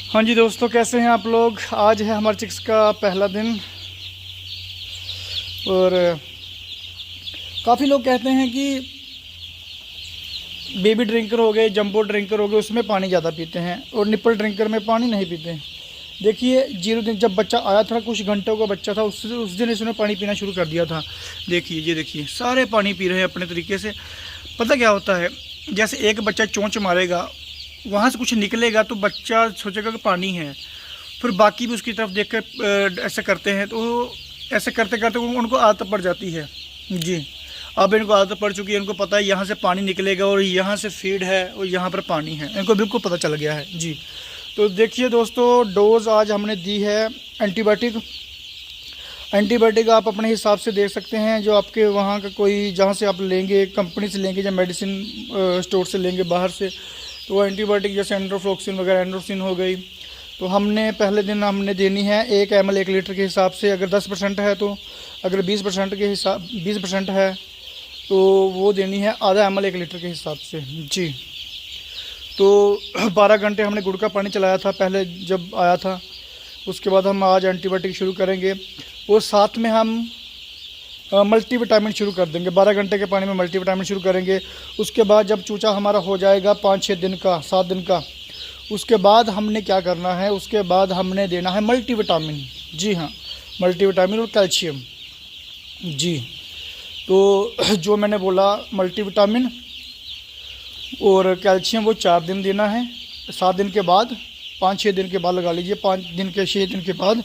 हाँ जी दोस्तों, कैसे हैं आप लोग। आज है हमारे चिक्स का पहला दिन और काफ़ी लोग कहते हैं कि बेबी ड्रिंकर हो गए, जंबो ड्रिंकर हो गए, उसमें पानी ज़्यादा पीते हैं और निपल ड्रिंकर में पानी नहीं पीते हैं। देखिए 0 दिन जब बच्चा आया था, कुछ घंटों का बच्चा था, उस दिन इसने पानी पीना शुरू कर दिया था। देखिए ये देखिए सारे पानी पी रहे हैं अपने तरीके से। पता क्या होता है, जैसे एक बच्चा चोंच मारेगा, वहाँ से कुछ निकलेगा तो बच्चा सोचेगा कि पानी है, फिर बाकी भी उसकी तरफ देख कर ऐसे करते हैं, तो ऐसे करते करते उनको आदत पड़ जाती है। जी, अब इनको आदत पड़ चुकी है, इनको पता है यहाँ से पानी निकलेगा और यहाँ से फीड है और यहाँ पर पानी है, इनको बिल्कुल पता चल गया है। जी, तो देखिए दोस्तों, डोज़ आज हमने दी है एंटीबायोटिक आप अपने हिसाब से दे सकते हैं, जो आपके वहाँ का कोई जहाँ से आप लेंगे, कंपनी से लेंगे या मेडिसिन स्टोर से लेंगे बाहर से, तो एंटीबायोटिक जैसे एंड्रोफ्लोक्सिन वगैरह, एंड्रोसिन हो गई, तो हमने पहले दिन हमने देनी है 1 ml 1 लीटर के हिसाब से। अगर 10% है तो, अगर 20% है तो वो देनी है आधा ml 1 लीटर के हिसाब से। जी, तो 12 घंटे हमने गुड़ का पानी चलाया था पहले जब आया था। उसके बाद हम आज एंटीबायोटिक शुरू करेंगे और साथ में हम मल्टीविटामिन शुरू कर देंगे। 12 घंटे के पानी में मल्टीविटामिन शुरू करेंगे। उसके बाद जब चूचा हमारा हो जाएगा 5-6 दिन का, 7 दिन का, उसके बाद हमने क्या करना है, उसके बाद हमने देना है मल्टीविटामिन। जी हाँ, मल्टीविटामिन और कैल्शियम। जी, तो जो मैंने बोला मल्टीविटामिन और कैल्शियम वो 4 दिन देना है। 7 दिन के बाद, 5-6 दिन के बाद लगा लीजिए, 5 दिन के 6 दिन के बाद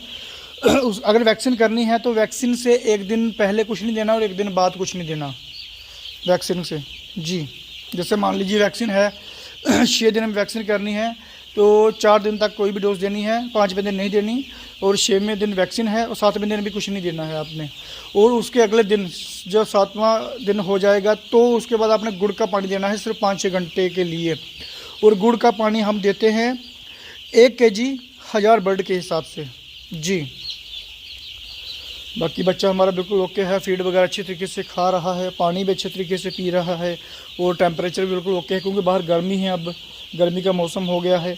अगर वैक्सीन करनी है तो वैक्सीन से 1 दिन पहले कुछ नहीं देना और 1 दिन बाद कुछ नहीं देना वैक्सीन से। जी, जैसे मान लीजिए वैक्सीन है 6 दिन में वैक्सीन करनी है तो 4 दिन तक कोई भी डोज देनी है, 5वें दिन नहीं देनी, और 6वें दिन वैक्सीन है और 7वें दिन भी कुछ नहीं देना है आपने। और उसके अगले दिन जब 7वां दिन हो जाएगा तो उसके बाद आपने गुड़ का पानी देना है सिर्फ 5-6 घंटे के लिए। और गुड़ का पानी हम देते हैं 1 kg 1000 बर्ड के हिसाब से। जी, बाकी बच्चा हमारा बिल्कुल ओके है, फीड वगैरह अच्छी तरीके से खा रहा है, पानी भी अच्छे तरीके से पी रहा है और टेम्परेचर बिल्कुल ओके है, क्योंकि बाहर गर्मी है, अब गर्मी का मौसम हो गया है।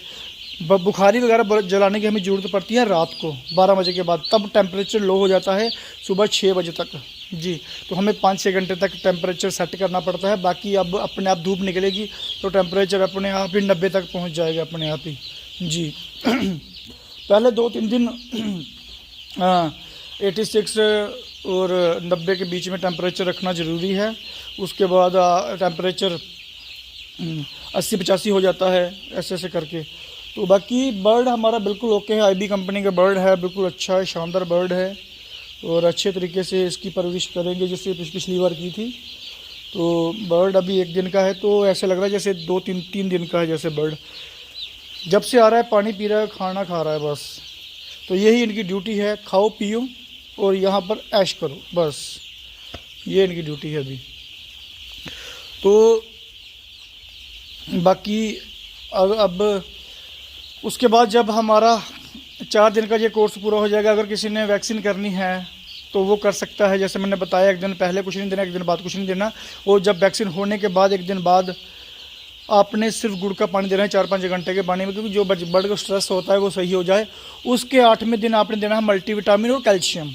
बुखारी वगैरह जलाने की हमें ज़रूरत पड़ती है रात को 12 बजे के बाद, तब टेम्परेचर लो हो जाता है सुबह 6 बजे तक। जी, तो हमें 5-6 घंटे तक टेम्परेचर सेट करना पड़ता है। बाकी अब अपने आप धूप निकलेगी तो टेम्परेचर अपने आप ही 90 तक पहुँच जाएगा अपने आप ही। जी पहले 2-3 दिन 86 और 90 के बीच में टेम्परेचर रखना ज़रूरी है। उसके बाद टेम्परेचर 80-85 हो जाता है, ऐसे ऐसे करके। तो बाकी बर्ड हमारा बिल्कुल ओके है, IB कंपनी का बर्ड है, बिल्कुल अच्छा है, शानदार बर्ड है और अच्छे तरीके से इसकी परवरिश करेंगे जैसे पिछली बार की थी। तो बर्ड अभी 1 दिन का है तो ऐसे लग रहा है जैसे 2-3 दिन का है। जैसे बर्ड जब से आ रहा है पानी पी रहा है, खाना खा रहा है, बस। तो यही इनकी ड्यूटी है, खाओ पियो और यहाँ पर ऐश करो, बस ये इनकी ड्यूटी है अभी। तो बाकी अब उसके बाद जब हमारा 4 दिन का ये कोर्स पूरा हो जाएगा, अगर किसी ने वैक्सीन करनी है तो वो कर सकता है। जैसे मैंने बताया 1 दिन पहले कुछ नहीं देना, 1 दिन बाद कुछ नहीं देना, और जब वैक्सीन होने के बाद 1 दिन बाद आपने सिर्फ गुड़ का पानी देना है 4-5 घंटे के पानी में, क्योंकि जो बर्ड का स्ट्रेस होता है वो सही हो जाए। उसके 8वें दिन आपने देना है मल्टीविटामिन और कैल्शियम।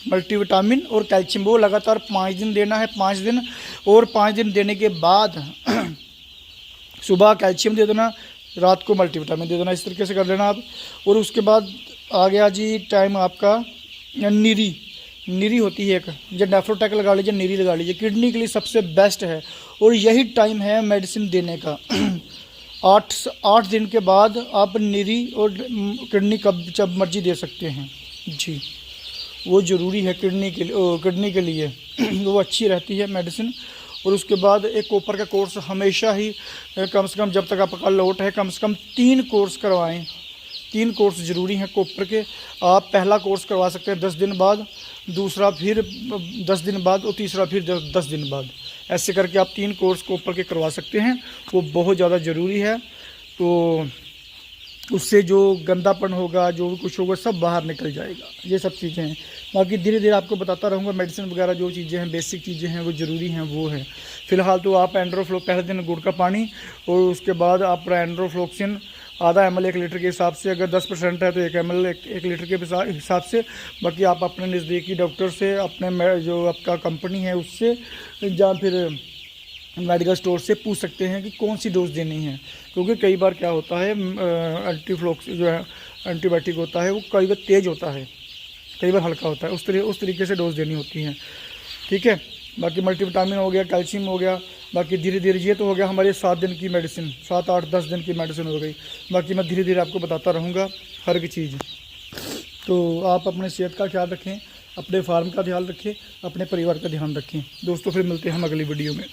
मल्टीविटामिन और कैल्शियम वो लगातार 5 दिन देना है, 5 दिन, और 5 दिन देने के बाद सुबह कैल्शियम दे देना, रात को मल्टीविटामिन दे देना, इस तरीके से कर लेना आप। और उसके बाद आ गया जी टाइम आपका नीरी होती है एक, जब नेफ्रोटेक लगा लीजिए, नीरी लगा लीजिए, किडनी के लिए सबसे बेस्ट है और यही टाइम है मेडिसिन देने का। 8 दिन के बाद आप नीरी और किडनी कब जब मर्जी दे सकते हैं। जी, वो ज़रूरी है किडनी के लिए वो अच्छी रहती है मेडिसिन। और उसके बाद एक कॉपर का कोर्स हमेशा ही कम से कम जब तक आपका लोट है कम से कम 3 कोर्स करवाएं। 3 कोर्स ज़रूरी हैं कॉपर के। आप पहला कोर्स करवा सकते हैं 10 दिन बाद, दूसरा फिर 10 दिन बाद और तीसरा फिर 10 दिन बाद। ऐसे करके आप 3 कोर्स कॉपर के करवा सकते हैं, वो बहुत ज़्यादा ज़रूरी है। तो उससे जो गंदापन होगा, जो भी कुछ होगा, सब बाहर निकल जाएगा। ये सब चीज़ें हैं। बाकी धीरे धीरे आपको बताता रहूँगा। मेडिसिन वगैरह जो चीज़ें हैं, बेसिक चीज़ें हैं, वो ज़रूरी हैं, वो है। फ़िलहाल तो आप एंड्रोफ्लो पहले दिन गुड़ का पानी और उसके बाद आप एंड्रोफ्लोक्सिन आधा ml 1 लीटर के हिसाब से, अगर 10% है तो 1 ml 1 लीटर के हिसाब से। बाकी आप अपने नज़दीकी डॉक्टर से, अपने जो आपका कंपनी है उससे, या फिर मेडिकल स्टोर से पूछ सकते हैं कि कौन सी डोज देनी है। क्योंकि कई बार क्या होता है, एंटीफ्लॉक्स जो है एंटीबायोटिक होता है वो कई बार तेज़ होता है, कई बार हल्का होता है, उस तरीके से डोज देनी होती है। ठीक है। बाकी मल्टीविटामिन हो गया, कैल्शियम हो गया। बाकी धीरे धीरे ये तो हो गया हमारे 7 दिन की मेडिसिन, 7, 8, 10 दिन की मेडिसिन हो गई। बाकी मैं धीरे धीरे आपको बताता रहूँगा हर एक चीज़। तो आप अपने सेहत का ख्याल रखें, अपने फार्म का ध्यान रखें, अपने परिवार का ध्यान रखें। दोस्तों फिर मिलते हैं हम अगली वीडियो में।